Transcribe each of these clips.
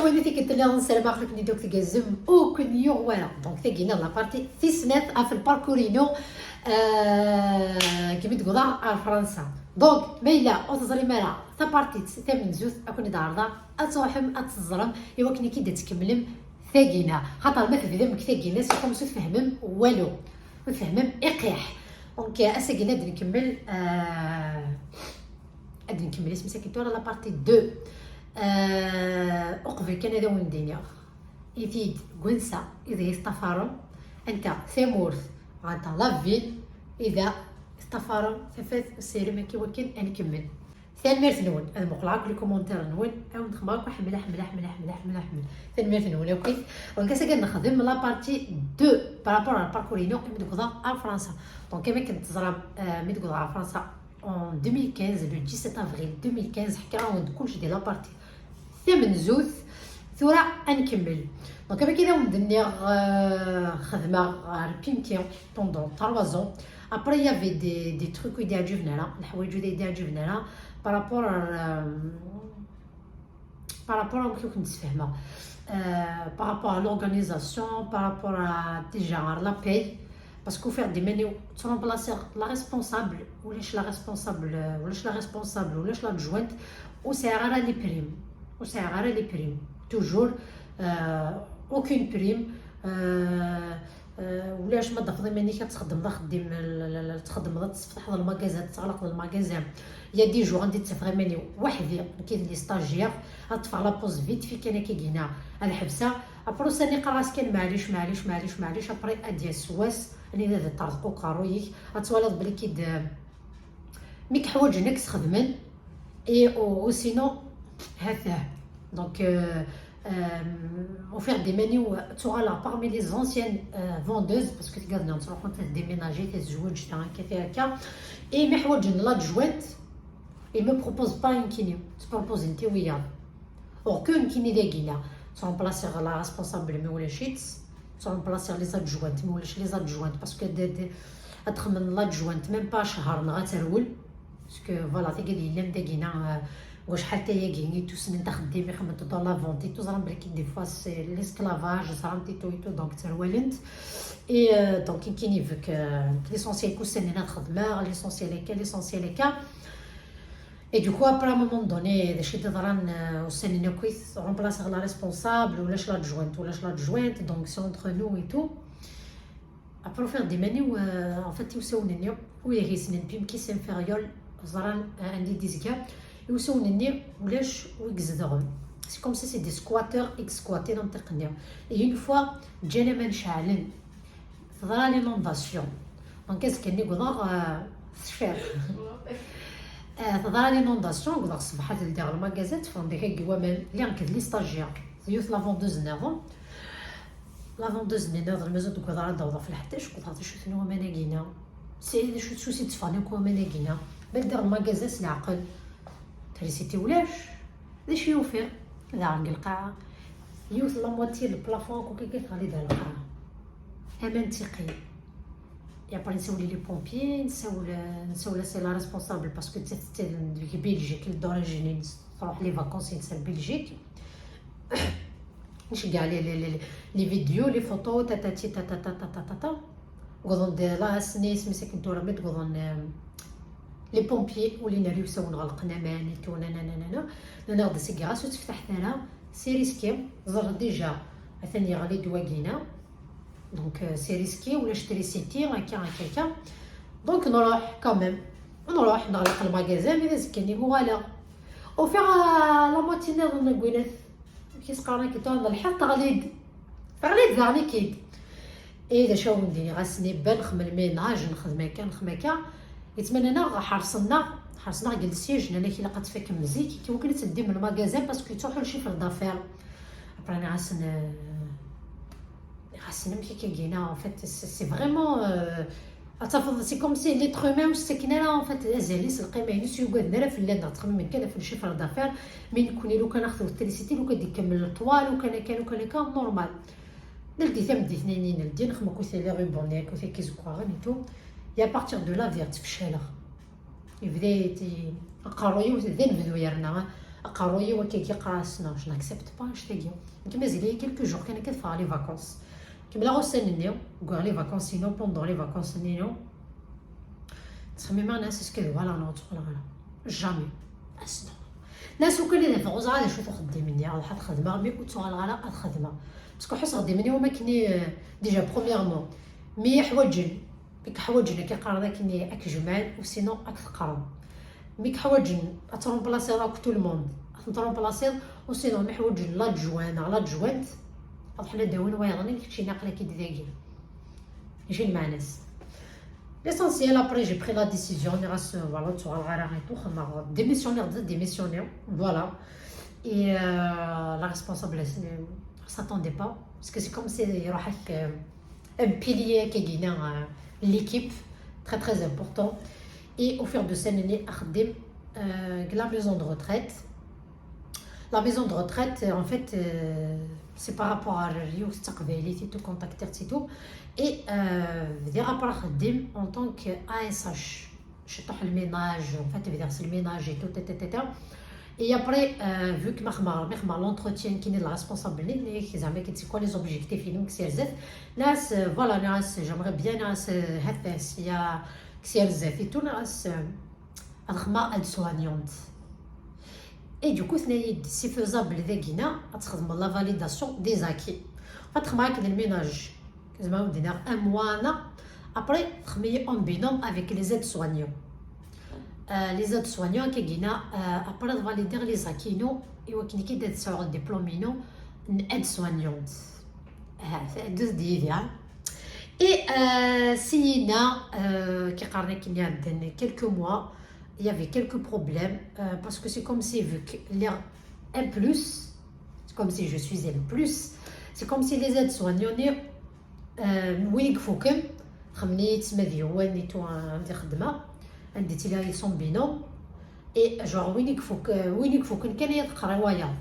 وليتي قلت لها نسلم اخلك ندوك تقزم وكل يوم ولا دونك تاقينا لا بارتي في سنات في الباركورينو كيما تقول على فرنسا دونك ميلا او تزري مالا تا بارتي ثمن زوث اكون داردا اتوحم اتزرم ايوا كني كي تكملم ثاقينا خاطر ما تفهمك ثاقينا سيكون تفهمم والو تفهمم اقيح دونك اساقينا نكمل غادي نكمل اسمي ساكيتو لا بارتي 2 أقفل كان هذا وين الدنيا يفيد قنسة إذا يستفارم أنت ثمورث غادا لافيل إذا استفارم ثفاث السير ما كيوكل أنا كمل ثاني ميرث نون أنا مقلعك لي كومونتير نون أو نخماك حمل حمل حمل حمل حمل حمل ثاني ميرث نون أوكي ونكاسا كان نخدم لا بارتي 2 بارابور على الباركورينو مي تقضى على فرنسا دونك كيما كنت تزرب مي تقضى على فرنسا en 2015 le 17 avril 2015 حكا وند كلشي ديال لا بارتي ثمن زوث ثورة نكمل دونك كما كيدا ندير خدمه ربيمتيون بوندون 3 ans après il y avait des trucs اللي يعجبنا الحوايج اللي يعجبنا لا بارابور كيف كنت نتفاهمها بارابور à l'organisation بارابور à déjà la paye parce que faire des menus tu remplacer la responsable ولاش لا responsable ولاش l'adjointe ou c'est rare les primes وسعر لي بريم توجور اوكين بريم ولاش ما تفضي مني كتخدم تخدم تفتح الماغازان تغلق الماغازان يا دي جو غادي تفغي مني وحدي كاين لي ستاجير غتفع لا بوز فيت في كان كيجينا الحبسه ابرو ساني قراس كان معليش ابري ادي سواس اللي هذا طرقو كارويك غتولد بلي كيد ميك حوايج نكس خدمن اي او سينو هذا donc on fait des menus tu auras là parmi les anciennes vendeuses parce que tu regardes on se rencontre des ménagers des joueurs j'étais un café à cas et mes حوايج l'adjointe il me propose pas une kiné tu proposes une théorie or que une kiné داكينا tu remplacer la responsable mais ولا شيت tu remplacer les adjointes mais ولاش les adjointes parce que تخمم l'adjointe même pas شهر غترول parce que voilà تقدي لم داكينا واش حتى هي كيني تو سنين تخدمي خممت دو لا فونتي تو زعما بلي دي فوا سي ليسكلافاج زعمتي تو دونك تروالنت اي دونك كاينين فيك ليسونسيال كو سنين خدمه ليسونسيال كا اي دوكو ابرا مومون دوني داكشي تضران وسنين كويس رومبلاس لا ريسبونسابل ولاش لا جوينت دونك سي اونتر نو اي تو ابرو فير دي مانيو ان فيت يساونني ويغي سنين بيم كي سانفيريور زران عندي ديزكا يوسونني ولاش ويكزدغم سي كوم سي دي سكواتور اكسكواتي ننطقني اي اون فوا جانا ما نشعلن ظهر لي نونداسيون دونك كاني قدر الشفير ظهر لي نونداسيون قدر صبحات لدير الماغازات فنديك كيوامان اللي نكد لي ستاجير يوث لا فوندوز نافون لا فوندوز نافون مازال قدر دوضه في الحتاش قدر شو ثنو ماناكينا سي شو سي تفاني كو ماناكينا بل دير الماغازات العقل تريسيتي ولاش ليش يوفر لا عند القاعه يوث لا موتي البلافون كو كي غادي دار القاعه امان تقي يا با نسولي لي بومبيي نسول سي لا ريسبونسابل باسكو تي بلجيك لدوريجين تروح لي فاكونس نسال بلجيك نش كاع لي فيديو لي فوتو تاتاتي تاتا غادون دي لا سنيس مسكن دورا ميت غادون لي بومبيي ولينا ريوساو نغلقنا مانيتو نانا غادي سيكاس وتفتح ثنا سي ريسكي زر ديجا ثاني غادي دواكينا دونك سي ريسكي ولا شري سيتي هكا دونك نروح كاميم نروح نغلق الماغازان اذا زكاني فوالا وفيغ لا موتينا ظن كوينات كيسقارنا كيتو الحق غليد غاني كيد اذا شاو ندير غاسني بان نخمل ميناج نخدم هكا يتمنى حرصنا جلسيج انا كي لقات فيك مزيك كي ممكن تدي من الماغازان باسكو تروحوا لشي في دافير ابرا انا غاسن ملي كيجينا ان فيت سي فريمون اتفضل سي كوم سي ليتر هومان ساكنه لا ان فيت ازاليس القيمه ينسيو قادنا في اللاد تخمم من كذا في شي في دافير مين كوني لو كناخذوا التريسيتي لو كدي كمل الطوال وكان نورمال نلدي ثم دي اثنين نلدي نخمم كو سي لي روبونيك كو سي كيزكوارن تو يا بارتير دو لا فيرت فشاله يبدا قرايو زين بدو يرنا قرويه وكيجي قراسنا جو ناكسبت با شتيجي كيما زيد كيلكو جور كان كتفا لي فاكونس كيما غوسن نيو كوع لي فاكونس سينو بوندون لي فاكونس نيو تخمي مع ناس اسكو فوالا نوض ولا جامي اسنا ناس وكل اللي فوز غادي يشوفوا خدامين يا واحد خدمه مي كنتو غالا الخدمه باسكو حس خدامين وما كني ديجا برومييرمون مي حوايج بك حوايج كيقرا كني اك جمال وسينو اك ثقرا مي حوايج اترومبلاسي راك تو الموند اترومبلاسي وسينو مي حوايج لا جوانت حنا داون ويغني كلشي ناقله كي داكي يجي مع ناس l'essentiel après j'ai pris la décision de voilà tu vas arrêter tout démissionner voilà et la responsable ne s'attendait pas parce que c'est comme si il y aurait un pilier qui gagne l'équipe très très important et au fur de cette année la maison de retraite en fait c'est par rapport à Rio Stakveli tout contacter tout et dire après خدم en tant que ASH je طرح le ménage en fait dire c'est le ménage et tout et après vu que ما l'entretien qui est le responsable اللي زعما كي quoi les objectifs فيهم كثير زاد ناس voilà ناس j'aimerais bien ناس هكا سيا كثير زاد et tout ناس خدمه aide soignante et du coup c'est faisable داكينا غتخدم la validation des acquis غتخدم هكا الميناج زعما ودينا un mois après travailler en binôme avec les aides-soignants les aides-soignants qui gina après valider les acquis nous et qui qui d'être sur le diplôme nous une aide-soignante c'est deux d'idées et Sina qui qarna qu'il y a quelques mois il y avait quelques problèmes parce que c'est comme si vu qu'il y a un plus c'est comme si je suis un plus c'est comme si les aides-soignants وين يكفوكم خمني تسمى ديوان نيتو عندي خدمه عندي تيليسون بينوم اي جور وين يكفوكم كان يقرا روايه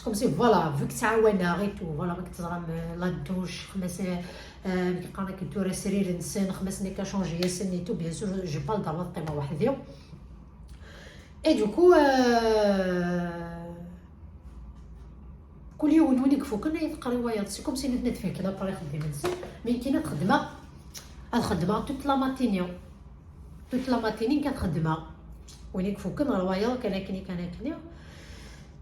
كوم سي فوالا فيك تعاونا غيتو فوالا ما كتزرم لا دوش خمس كيقرانا كيتو سرير نسن خمسني كاشونجي سنيتو بيان سور جي با الدار طيمه وحدي اي دوكو كل يوم وين يكفوكم يقرا روايات سي كوم سي نتنت فيه كذا بري خدمه نسن مي كاينه الخدمه توت لا ماتيني كتخدمها وين يكفوكم روايه كان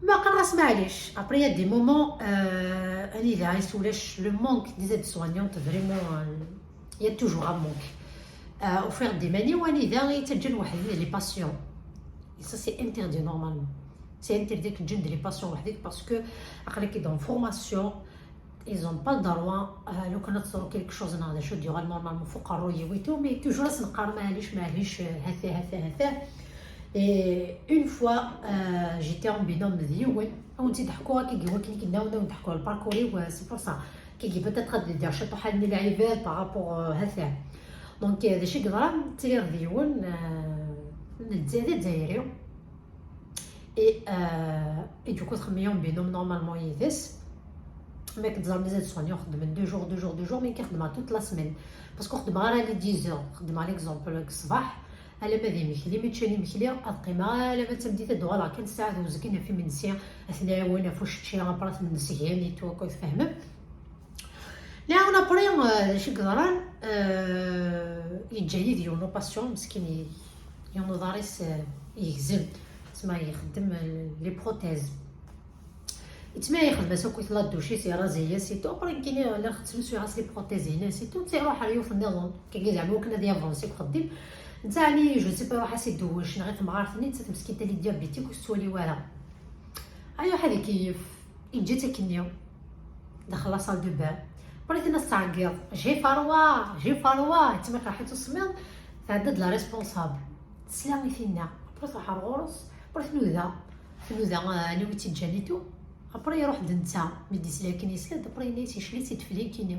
ما قنعس معليش ابري يا دي مومون اني لا عايسولاش لو مونك دي زيد سوانيونت فريمون يا توجور ا مونك او فير دي ماني واني ذا يتجن واحد لي باسيون ça c'est interdit normalement c'est interdit que تجن لي باسيون وحدك باسكو عقلك كي دون فورماسيون ils ont pas le droit لو كانت تصور quelque chose هذا شو ديروا نورمالمون فوق الروي ويتو مي توجور نقار معليش هذا et une fois j'étais en binôme ديوان ونتي ضحكوا كيجيو كنا نضحكوا الباركوري سي بور سا كيجي بيتيتر دير شي طحال من العباد بارابور هذا دونك هذا شي قدران تير ديوان الجزائري et du coup تخميهم بينهم نورمالمون يدس ما كتزرب مزال سوانيو خدم 2 jours مي كنخدمها توت لا سيمين باسكو خدمها راه لي 10 خدمها ليكزومبل الصباح على ما دي مخلي متشاني مخلي القيمه على ما تبدي تدوى راه كان ساعه وزكينا في منسيه اثناء وانا فوش تشي برات من نسياني تو كويس فاهمه لا انا بري شي قدران يجي ديال نو باسيون مسكين يونو داريس يهزم تسمى يخدم لي بروتيز يتما يخدم سوكوت لا دوشي سي رازيه سي تو بري كاين لا خدمت سي راس لي بروتيز هنا سي تو تي روح عليو في النظام كي زعما كنا ديال فونسي خديم نتاعني جو سي با روح سي دوش غير تمغارتني انت مسكين تالي ديابيتيك وستولي ولا ايوا هذا كيف يجي تكنيو داخل لا صال دو بان بريت الناس تعقر جي فاروا تما راحت السمير تعدد لا ريسبونسابل تسلامي فينا بريت راح الغرس بريت نوذا انا ويتي جانيتو ابري يروح دنتا ميدي سلاكن يسلد ابري نيتي شليتي تفلي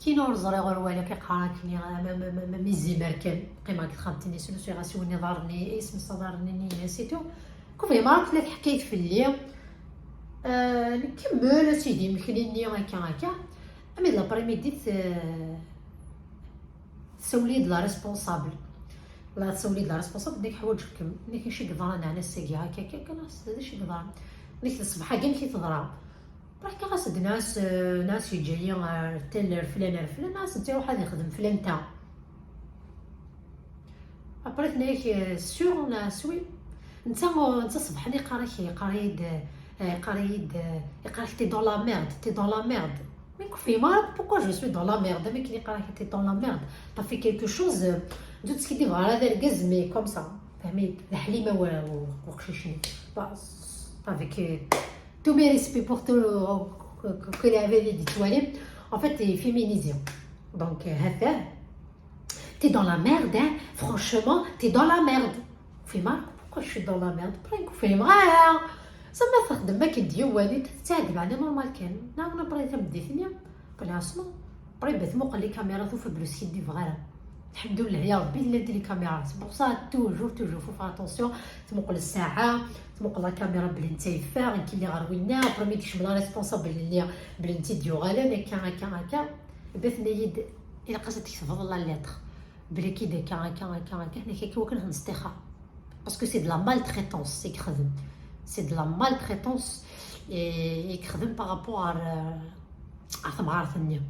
كاين ورزري غير ولا كيقرا كاين ميزي مركل قيمه كتخدمني سولو غاسوني ضارني اسم صدرني نسيتو كوفي ما عرفت لك حكيت في الليل نكمل سيدي مخليني هكا امي لابريميدي تسولي د لا ريسبونسابل لا تسولي لا ريسبونسابل ديك حوايجكم ملي كاين شي قضران على الساقي هكا كناس هذا شي قضران ديك الصباحه كاع كيتضرب راك كاغاسد ناس جايين تال فلان ناس انت واحد يخدم فلان تا ابريت نايك سيغ ناس وي انت صبحني قريت تي دون لا ميرد mais fait mal pourquoi je suis dans la merde mais qui est dans la merde t'as fait quelque chose de ce qui dit voilà des gaz mais comme ça فهمي الحليمه وخشيشني avec tous mes respects pour tout que les avait dit toi en fait t'es féminisé donc t'es dans la merde hein franchement t'es dans la merde fait mal pourquoi je suis dans la merde fait mal زعما تخدم ما كديوالي تتعذب على نورمال كان انا بريت بدي ثانيه قال اسمع بري بثمو قال لي كاميرا في بلوس كيدي فغيره الحمد لله يا ربي لا دير لي كاميرا بور سا توجور فو اتونسيون تموقل الساعه تموقل لا كاميرا بلي انت يفاغ كي اللي غروينا برمي كيشمل لا ريسبونسابل اللي بلي انت ديوغالا هكا بثني يد الا قصدت تكتب الله ليتر بلي كي هكا هنا كي وكن نستخا باسكو سي دو لا مالتريتونس سي كخدم c'est de la maltraitance et كخدم par rapport à ثمار ثانيه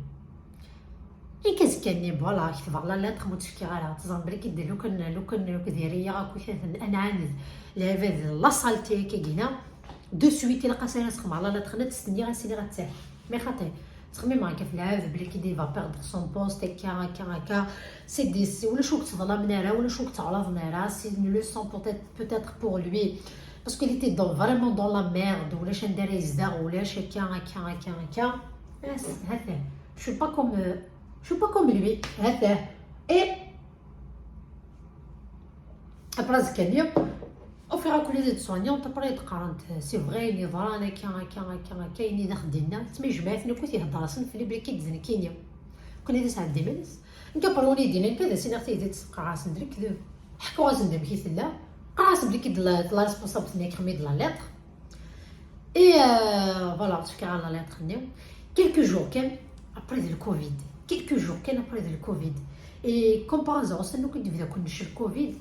اي كتكني فوالا كتب على لا تخمتك على تزعم بلي كدير لو كان ديريا راكو انا عند لافيد لا سالتي كينا دو سويت الا قاسينا تخم على لا تخنا تستني غاسيني غتاح مي خاطي تخمي معاك في العاف بلي كيدير فا بيردر سون بوست هكا سي دي ولا شو كتظلم نارا ولا شو كتعرض نارا سي une leçon peut-être pour lui parce qu'il était vraiment dans la merde ولا شان دار يزدغ ولا هكا هذا je suis pas comme lui هذا et après زكاني او في راكو لي زيد تبري تقارنت سي فري ني ضران هكا كاين اللي خدينا تما جماعتنا كنت يهضر في لي بلي كيتزنكينيا كنا ديس عندي مالس نكبروني دينا كذا سي نختي ديت قراص ندير كذا حكوا غاز ندم كي لا قراص بلي كي لا ريسبونسابل تنيك خمي د لا ليتر اي فوالا تفكر على لا ليتر نيو quelques jours كان après le covid quelques jours كان après le covid et comme par hasard استنو كنت بدا كنشي الكوفيد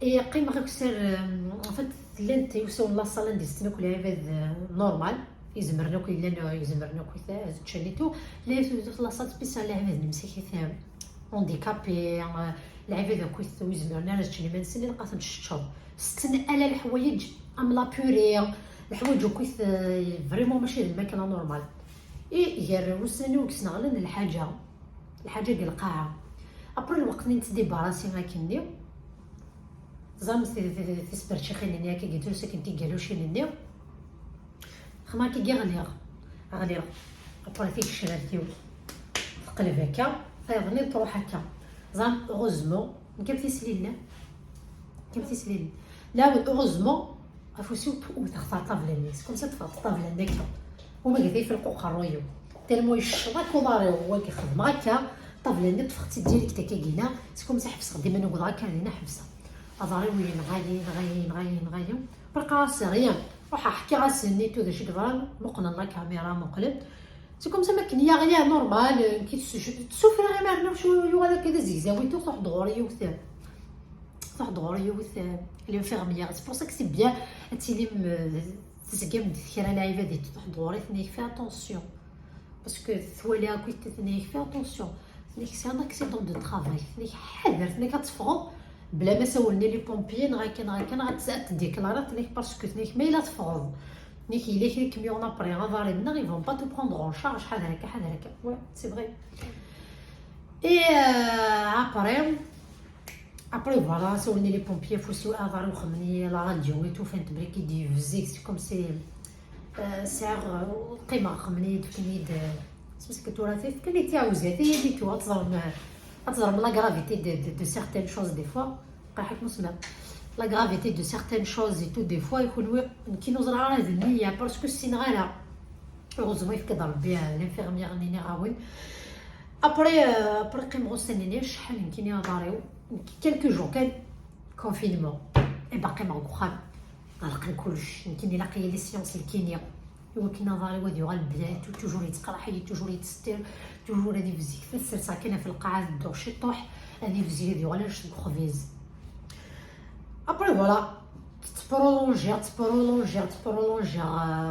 اي قيمه غير كسر en fait لانت يوصل لا صالون دي ستنو كل هذا نورمال يزمرناك الا يزمرناك تشاليتو لا صال سبيسيال لعبه مسكيت هانديكابي لعبه كويس يزمرنا تشني من سنين لقات نشطب ستن على الحوايج ام لا بوري الحوايج كويس فريمون ماشي الماكله نورمال اي غير وسنو كسنا غلن الحاجه ديال القاعه ابري الوقت اللي نتدي براسي ما كندير زعما تسبرشي خليني هكا قلت له ساكنتي قالوا شي لني خما كي غاليه ابري فيك شراتيو تقلب هكا فيظني تروح هكا زعما اوغوزمون كيف تسلينا لا اوغوزمون افوسيو وتختار طابله الناس كون تختار طابله هكا وما قدي في القرويو تالمو يشراك وداري هو كيخدم هكا طابله النت تفختي ديريكت كاينه سكون حبس خديمه نقول هكا لينا حبسه أضاري وين غاين برقا سيريان روح احكي غاسني تو داك كبران مقنا لا كاميرا مقلب سي كوم سا ما كنيا غير نورمال كي تسوفي غير مارنا شو هذا كذا زيزاويتو صح دغوري وثاب اللي فيرميير سي بور سا كو سي بيان تيلي تزكام كرا لعيبه دي تروح دغوري ثنيك فيها اتونسيون باسكو ثوالي كويت ثنيك فيها اتونسيون ثنيك سي ان اكسيدون دو طرافاي ثنيك حذر ثنيك تفغو بلا ما سولني لي بومبيين غاكن غتديكلارات ليك باسكو تنيك ما الا تفرض نيك لي كميون ابري غافاري منا ils vont pas te prendre en charge شحال هكا وي سي فري اي ابري فوالا سولني لي بومبيي فوسيو افاري وخمني لا راديو وي تو فهمت بلي كيدي فيزيك كوم سي سعر قيمه خمني دفني سميتو تراثي كلي تعاوزات هي دي تو تضرب لا غرافيتي دو سيغتين شوز دي فوا قاحك مسمى لا غرافيتي دو سيغتين شوز تو دي فوا يكون كي نوزر على هاد النيه باسكو السين غالا اوغوزمون يفكد ربي لانفيرميير نيني غاوين ابري قيم غوسنيني شحال يمكن يضاريو كيلكو جور كان كونفينمون اي باقي مغوخام غلقنا كلش يمكن لاقي لي سيونس الكينيا يمكن نظري وديو غالبلاد توجور يتقرا توجور يتستر توجور هادي فيزيك فسر ساكنه في القاعه الدور شي طوح هادي فيزيك ديال غالاش كروفيز ابري فوالا تبرولونجير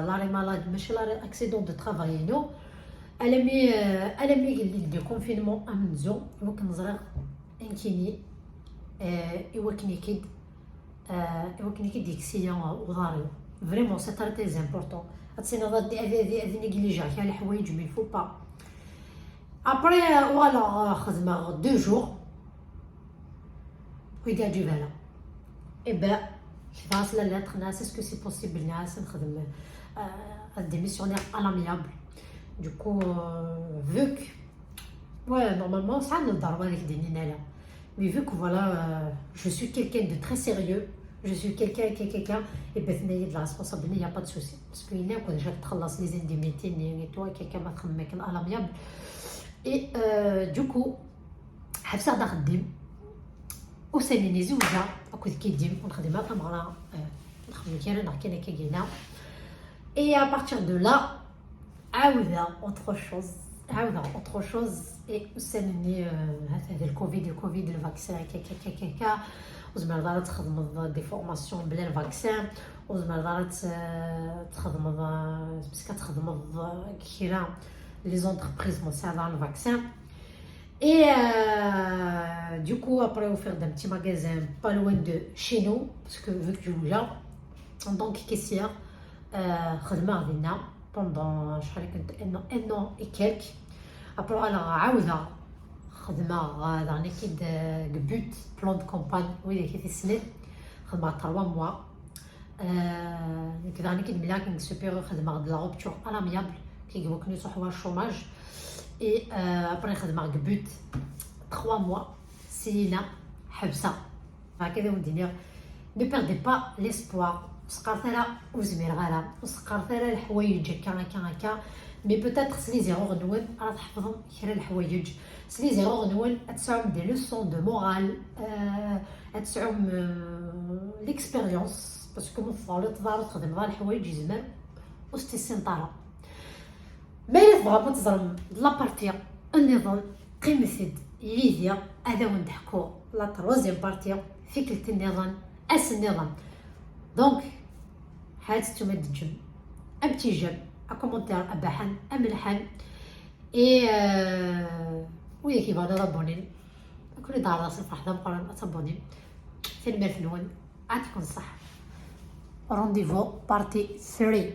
لاري مالاد ماشي لاري اكسيدون دو ترافاي نو. الامي دي كونفينمون امنزو يمكن نزرع انكيني يوكني كيد ديكسيون وضاريو فريمون سي تري امبورطون. هادسينا هادي نيجليجا كاع الحوايج مي فو با. ابري فوالا خدمه 2 جور ويدير دو فالا اي كيفاش لا لاتر ناس اسكو سي بوسيبل ناس نخدم ديميسيونير à l'amiable. Du coup, vu que, ouais, normalement, ça ne doit pas être des nina. Mais vu que voilà, je suis quelqu'un de très sérieux, je suis quelqu'un, et ben, il y a de la responsabilité, il n'y a pas de souci. Parce qu'il y a déjà que les indemnités, et toi, quelqu'un va te à l'amiable. Et du coup, حبسة نخدم وسنيني زوجة أكون كيديم ونخدمها كمرأة نخدم كينا نحكي لك كينا. Et à partir de là, عاودة autre chose. Et سنيني هذا الكوفيد الفاكسان كا وزمر دارت تخدم دي فورماسيون بلا الفاكسان وزمر دارت تخدم بس كتخدم كيرا لي زونتربريز كونسيرنون الفاكسان. Et du coup, après, on fait un petit magasin pas loin de chez nous, parce que vu que je suis là, en tant que caissière, خدمة غادينا pendant شحال كنت un an et quelques. Après, أنا عاودة خدمة داني كيد قبوت بلان دو كومباني ويلي كيف السنة خدمة 3 mois. داني كيد ملاكينغ سوبيريور خدمة د لا روبتور à l'amiable كيجيبوك ني صحوا الشوماج. Et après خدمة قبوت 3 mois سينا حبسة هكذا ودينير. Ne perdez pas l'espoir. سقرتها وزميرغالا وسقرتها الحوايج هكا مي بوتيتر سلي زيرور نون راه تحفظهم كرا الحوايج سلي زيرور نون تسعهم دي لوسون دو مورال تسعهم ليكسبيريونس باسكو مفضل تضارو تخدم غير الحوايج زمان وستي سنطره. ما إلا تبغى تزرم لابارتي النظام قيمثد ليديا هذا ونضحكو لا تروزيام بارتي فكرة النظام النظام. دونك حاجة نتوما تجم أبتي جم أكومونتير أباحن أملحن إي ويا كيف أنا رابونين كل دار راسي فحدا مقارن أتابونين في المرفنون عاتكم صح. رونديفو بارتي 3.